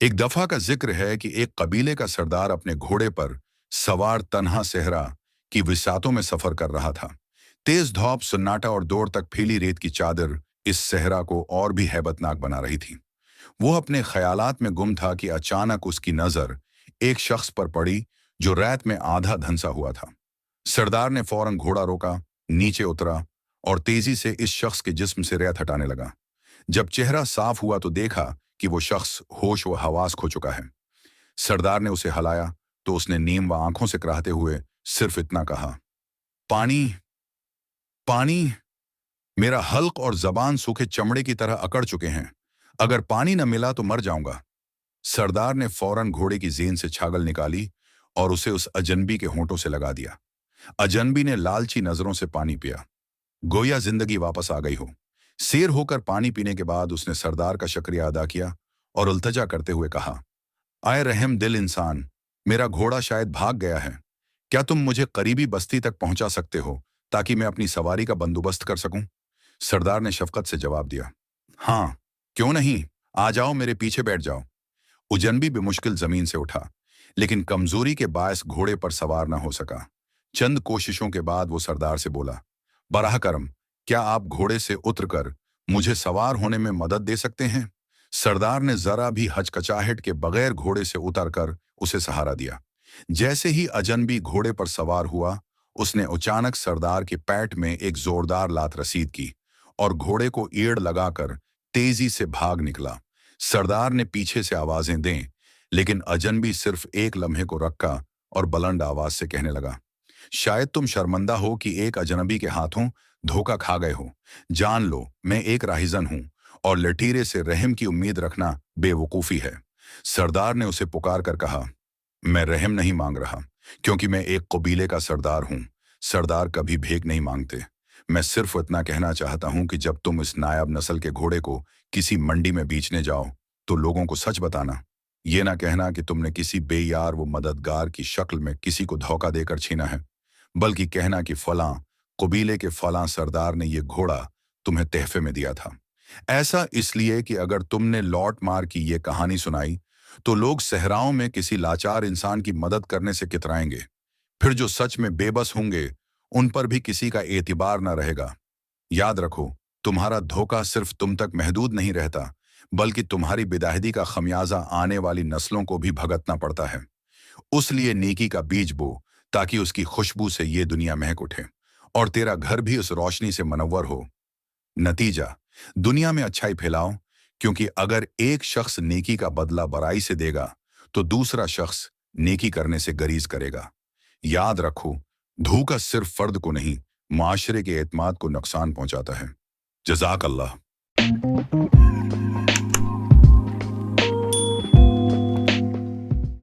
एक दफा का जिक्र है कि एक कबीले का सरदार अपने घोड़े पर सवार तन्हा सहरा की विसातों में सफर कर रहा था। तेज धौप, सन्नाटा और दूर तक फैली रेत की चादर इस सहरा को और भी हैबतनाक बना रही थी। वो अपने ख्यालात में गुम था कि अचानक उसकी नजर एक शख्स पर पड़ी जो रेत में आधा धंसा हुआ था। सरदार ने फौरन घोड़ा रोका, नीचे उतरा और तेजी से इस शख्स के जिस्म से रेत हटाने लगा। जब चेहरा साफ हुआ तो देखा कि वो शख्स होश व हवास खो चुका है। सरदार ने उसे हलाया तो उसने नीम व आंखों से कराहते हुए सिर्फ इतना कहा, पानी, पानी। मेरा हल्क और जबान सूखे चमड़े की तरह अकड़ चुके हैं। अगर पानी न मिला तो मर जाऊंगा। सरदार ने फौरन घोड़े की जेन से छागल निकाली और उसे उस अजनबी के होंठों से लगा दिया। अजनबी ने लालची नजरों से पानी पिया, गोया जिंदगी वापस आ गई हो। शेर होकर पानी पीने के बाद उसने सरदार का शुक्रिया अदा किया और उल्तजा करते हुए कहा, आए रहम दिल इंसान, मेरा घोड़ा शायद भाग गया है। क्या तुम मुझे करीबी बस्ती तक पहुंचा सकते हो ताकि मैं अपनी सवारी का बंदोबस्त कर सकूं? सरदार ने शफकत से जवाब दिया, हाँ, क्यों नहीं, आ जाओ, मेरे पीछे बैठ जाओ। उजनबी बेमुश्किल जमीन से उठा, लेकिन कमजोरी के बायस घोड़े पर सवार न हो सका। चंद कोशिशों के बाद वो सरदार से बोला, बराह करम, क्या आप घोड़े से उतरकर मुझे सवार होने में मदद दे सकते हैं? सरदार ने जरा भी हचकचाहट के बगैर घोड़े से उतरकर उसे सहारा दिया। जैसे ही अजनबी घोड़े पर सवार हुआ, उसने अचानक सरदार के पैट में एक जोरदार लात रसीद की और घोड़े को ईड़ लगाकर तेजी से भाग निकला। सरदार ने पीछे से आवाजें दें, लेकिन अजनबी सिर्फ एक लम्हे को रखा और बुलंद आवाज से कहने लगा, शायद तुम शर्मिंदा हो कि एक अजनबी के हाथों धोखा खा गए हो। जान लो, मैं एक राहिजन हूं और लठीरे से रहम की उम्मीद रखना बेवकूफी है। सरदार ने उसे पुकार कर कहा, मैं रहम नहीं मांग रहा, क्योंकि मैं एक कबीले का सरदार हूं। सरदार कभी भीख नहीं मांगते। मैं सिर्फ इतना कहना चाहता हूं कि जब तुम इस नायाब नस्ल के घोड़े को किसी मंडी में बेचने जाओ तो लोगों को सच बताना। ये ना कहना कि तुमने किसी बेयार व मददगार की शक्ल में किसी को धोखा देकर छीना है, बल्कि कहना कि फलां कबीले के फलां सरदार ने ये घोड़ा तुम्हें तहफे में दिया था। ऐसा इसलिए कि अगर तुमने लौट मार की ये कहानी सुनाई तो लोग सहराओं में किसी लाचार इंसान की मदद करने से कितराएंगे। फिर जो सच में बेबस होंगे उन पर भी किसी का एतिबार न रहेगा। याद रखो, तुम्हारा धोखा सिर्फ तुम तक महदूद नहीं रहता, बल्कि तुम्हारी बेदाहिदी का खमियाजा आने वाली नस्लों को भी भुगतना पड़ता है। उसलिए नेकी का बीज बो, ताकि उसकी खुशबू से ये दुनिया महक उठे और तेरा घर भी उस रोशनी से मनव्वर हो। नतीजा, दुनिया में अच्छाई फैलाओ, क्योंकि अगर एक शख्स नेकी का बदला बुराई से देगा तो दूसरा शख्स नेकी करने से गरीज करेगा। याद रखो, धोखा सिर्फ फर्द को नहीं, माशरे के एतमाद को नुकसान पहुंचाता है। जज़ाक अल्लाह।